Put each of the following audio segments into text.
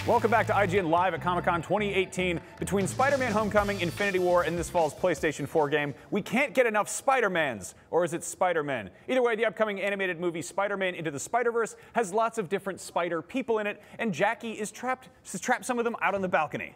Welcome back to IGN Live at Comic-Con 2018. Between Spider-Man Homecoming, Infinity War, and this fall's PlayStation 4 game, we can't get enough Spider-Mans. Or is it Spider-Man? Either way, the upcoming animated movie Spider-Man Into the Spider-Verse has lots of different spider people in it, and Jackie is trapped some of them out on the balcony.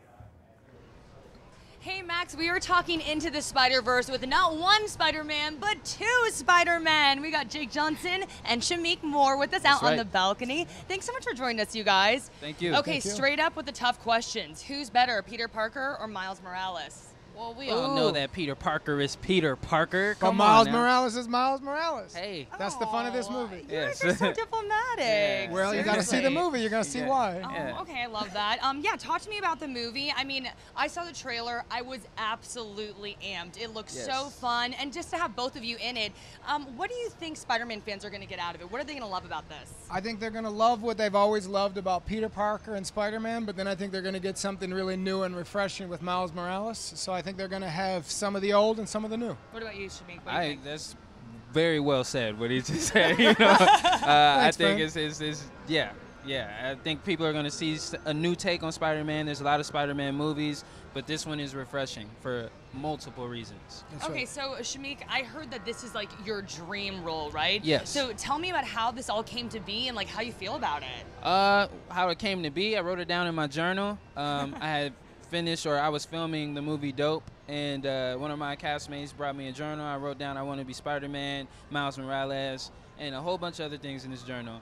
Hey Max, we are talking Into the Spider-Verse with not one Spider-Man, but two Spider-Men. We got Jake Johnson and Shameik Moore with us out on the balcony. Thanks so much for joining us, you guys. Thank you. Okay, straight up with the tough questions. Who's better, Peter Parker or Miles Morales? Well, we all know that Peter Parker is Peter Parker. But Miles Morales is Miles Morales. Hey. That's the fun of this movie. You guys are so diplomatic. Well, you got to see the movie. You're going to see why. Oh, okay, I love that. Yeah, talk to me about the movie. I mean, I saw the trailer. I was absolutely amped. It looks so fun. And just to have both of you in it, what do you think Spider-Man fans are going to get out of it? What are they going to love about this? I think they're going to love what they've always loved about Peter Parker and Spider-Man, but then I think they're going to get something really new and refreshing with Miles Morales. So I think they're going to have some of the old and some of the new. What about you, Shameik? What do you think? That's very well said, what he just said. You know, I think it's I think people are going to see a new take on Spider-Man. There's a lot of Spider-Man movies, but this one is refreshing for multiple reasons. Okay, so Shameik, I heard that this is like your dream role, right? Yes. So tell me about how this all came to be and like how you feel about it. How it came to be, I wrote it down in my journal. I was filming the movie Dope, and one of my castmates brought me a journal. I wrote down I want to be Spider-Man, Miles Morales, and a whole bunch of other things in this journal.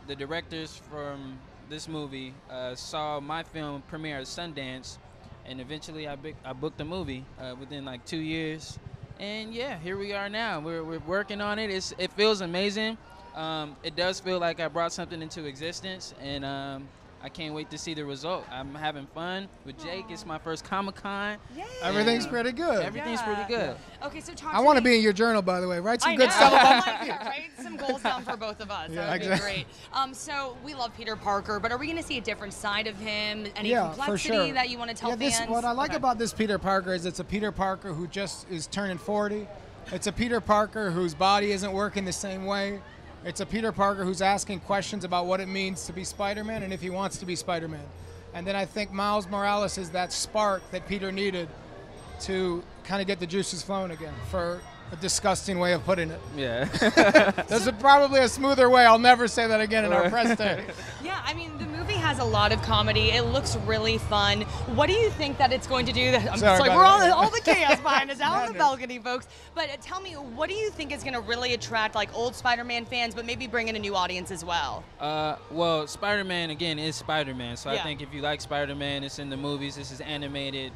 The directors from this movie saw my film premiere at Sundance, and eventually I booked the movie within like 2 years. And yeah, here we are now. We're working on it. It feels amazing. It does feel like I brought something into existence, and I can't wait to see the result. I'm having fun with Jake. It's my first Comic-Con. Yay. Everything's pretty good. Everything's pretty good. Okay, so talk I want to be in your journal, by the way. Write some I good know. stuff about I like that, right? Some goals down for both of us. Yeah, That would exactly. be great. So we love Peter Parker, but are we going to see a different side of him? Any for complexity sure. that you want to tell fans? What I like about this Peter Parker is it's a Peter Parker who just is turning 40. It's a Peter Parker whose body isn't working the same way. It's a Peter Parker who's asking questions about what it means to be Spider-Man and if he wants to be Spider-Man. And then I think Miles Morales is that spark that Peter needed to kind of get the juices flowing again, for a disgusting way of putting it. Yeah. There's probably a smoother way. I'll never say that again in our press day. Yeah, I mean, the movie has a lot of comedy. It looks really fun. What do you think that it's going to do? I'm Sorry sorry, about we're that. all the chaos behind us out on the balcony, folks. But tell me, what do you think is going to really attract like old Spider-Man fans, but maybe bring in a new audience as well? Well, Spider-Man, again, is Spider-Man. So Yeah. I think if you like Spider-Man, it's in the movies, this is animated.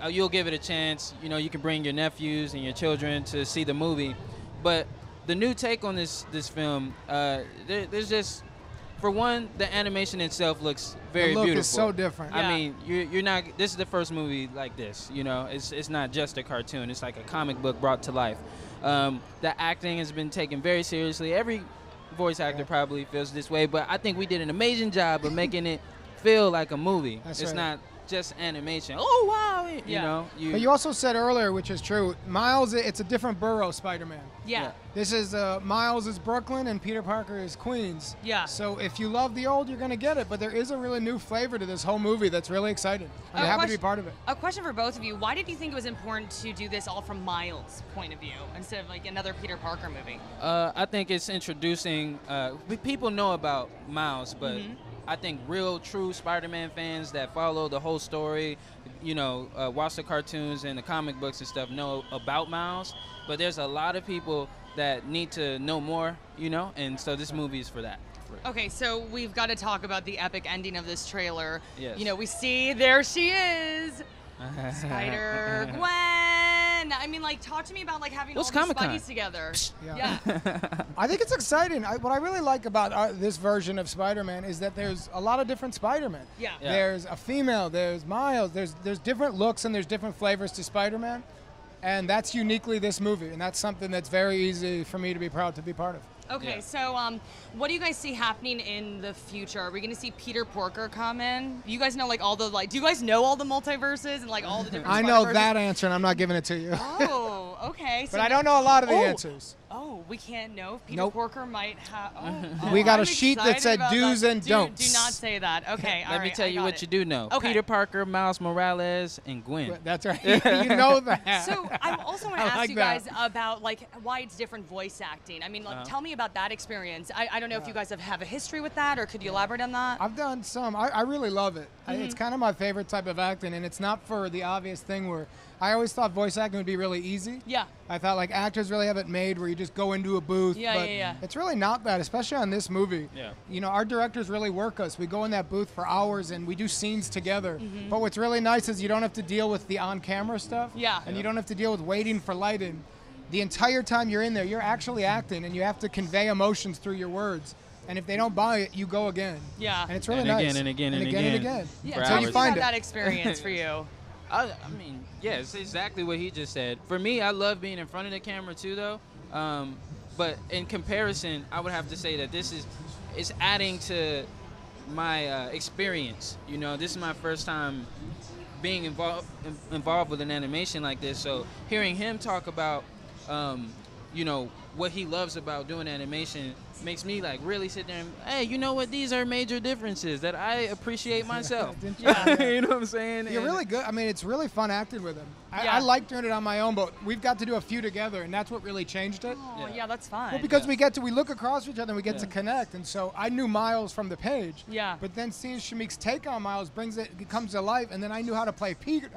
You'll give it a chance. You know, you can bring your nephews and your children to see the movie. But the new take on this film, there's just, for one, the animation itself looks very The look beautiful. is so different. I mean, you're not. This is the first movie like this. You know, it's not just a cartoon. It's like a comic book brought to life. The acting has been taken very seriously. Every voice actor probably feels this way, but I think we did an amazing job of making it feel like a movie. It's not just animation. Oh wow! You know. But you also said earlier, which is true, Miles, it's a different borough Spider-Man. Yeah. This is Miles is Brooklyn and Peter Parker is Queens. Yeah. So if you love the old, you're gonna get it. But there is a really new flavor to this whole movie that's really exciting. I'm happy to be part of it. A question for both of you: why did you think it was important to do this all from Miles' point of view instead of like another Peter Parker movie? I think it's introducing. People know about Miles, but I think real, true Spider-Man fans that follow the whole story, you know, watch the cartoons and the comic books and stuff, know about Miles. But there's a lot of people that need to know more, you know, and so this movie is for that. Okay, so we've got to talk about the epic ending of this trailer. Yes. You know, we see there she is, Spider-Gwen. I mean, like, talk to me about like having all these Spidey's together. Yeah. I think it's exciting. What I really like about this version of Spider-Man is that there's a lot of different Spider-Man. Yeah. There's a female, there's Miles, there's different looks and there's different flavors to Spider-Man. And that's uniquely this movie, and that's something that's very easy for me to be proud to be part of. Okay, so what do you guys see happening in the future? Are we going to see Peter Parker come in? You guys know like all the do you guys know all the multiverses and like all the different I know Spider-Verses? that answer, and I'm not giving it to you. Oh, okay. So But I don't know a lot of the answers. Oh, we can't know if Peter Nope. Porker might have. We got I'm a sheet that excited said about do's that. and Do don'ts. not say that. Okay, all Let me right, tell I you got what it. you do know. Okay. Peter Parker, Miles Morales, and Gwen. That's right. You know that. So I also want to I ask like you that. guys about like why it's different voice acting. I mean, like, tell me about that experience. I don't know if you guys have a history with that, or could you elaborate on that? I've done some. I really love it. It's kind of my favorite type of acting, and it's not for the obvious thing where I always thought voice acting would be really easy. Yeah. I thought like actors really have it made where you just go into a booth. Yeah, but yeah. It's really not that, especially on this movie. Yeah. You know, our directors really work us. We go in that booth for hours and we do scenes together. But what's really nice is you don't have to deal with the on-camera stuff. Yeah. And you don't have to deal with waiting for lighting. The entire time you're in there, you're actually acting, and you have to convey emotions through your words. And if they don't buy it, you go again. Yeah. And it's really And nice. again and again and again. again. Yeah, For tell hours. me you find about it. that experience for you. I mean, yeah, it's exactly what he just said. For me, I love being in front of the camera too, though. But in comparison, I would have to say that it's adding to my experience. You know, this is my first time being involved with an animation like this. So hearing him talk about, you know, what he loves about doing animation makes me like really sit there and, hey, you know what? These are major differences that I appreciate myself. Yeah. You know what I'm saying? You're And- really good. I mean, it's really fun acting with him. Yeah. I like doing it on my own, but we've got to do a few together, and that's what really changed it. Oh, yeah, that's fun. Well, because we look across each other and we get to connect, and so I knew Miles from the page. Yeah. But then seeing Shamik's take on Miles it comes to life, and then I knew how to play Peter,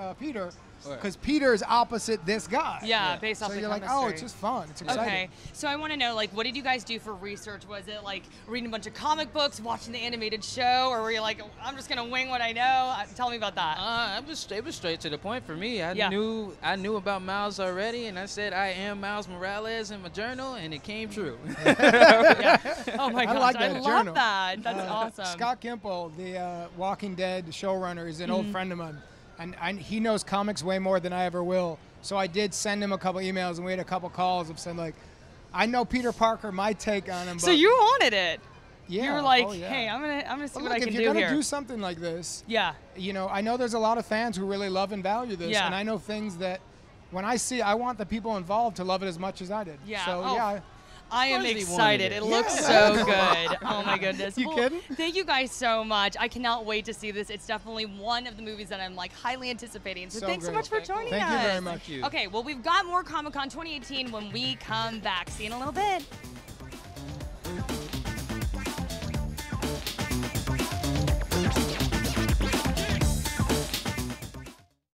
because Peter is opposite this guy. yeah, based off So the you're like, chemistry. oh, it's just fun. It's exciting. Okay, so I want to know, like, what did you guys do for research? Was it like reading a bunch of comic books, watching the animated show, or were you like, I'm just gonna wing what I know? Tell me about that. It was straight to the point for me. I Yeah. knew about Miles already, and I said I am Miles Morales in my journal, and it came true. Yeah. Oh my gosh, like I that love journal. that. That's awesome. Scott Gimple, the Walking Dead showrunner, is an old friend of mine, and he knows comics way more than I ever will. So I did send him a couple emails, and we had a couple calls of saying like, I know Peter Parker, my take on him. So but you wanted it. yeah, You were like, oh, yeah. hey, I'm gonna see But what look, I can if do you're here. gonna do something like this, Yeah. you know, I know there's a lot of fans who really love and value this, Yeah. and I know things that when I see, I want the people involved to love it as much as I did. Yeah. So Oh. yeah. I am course he excited. wanted It it. looks Yeah. so good. Oh my goodness. You Well, kidding? Thank you guys so much. I cannot wait to see this. It's definitely one of the movies that I'm like highly anticipating. So So thanks so great. much for joining Thank us. you very much. Thank you. Okay, well we've got more Comic-Con 2018 when we come back. See you in a little bit.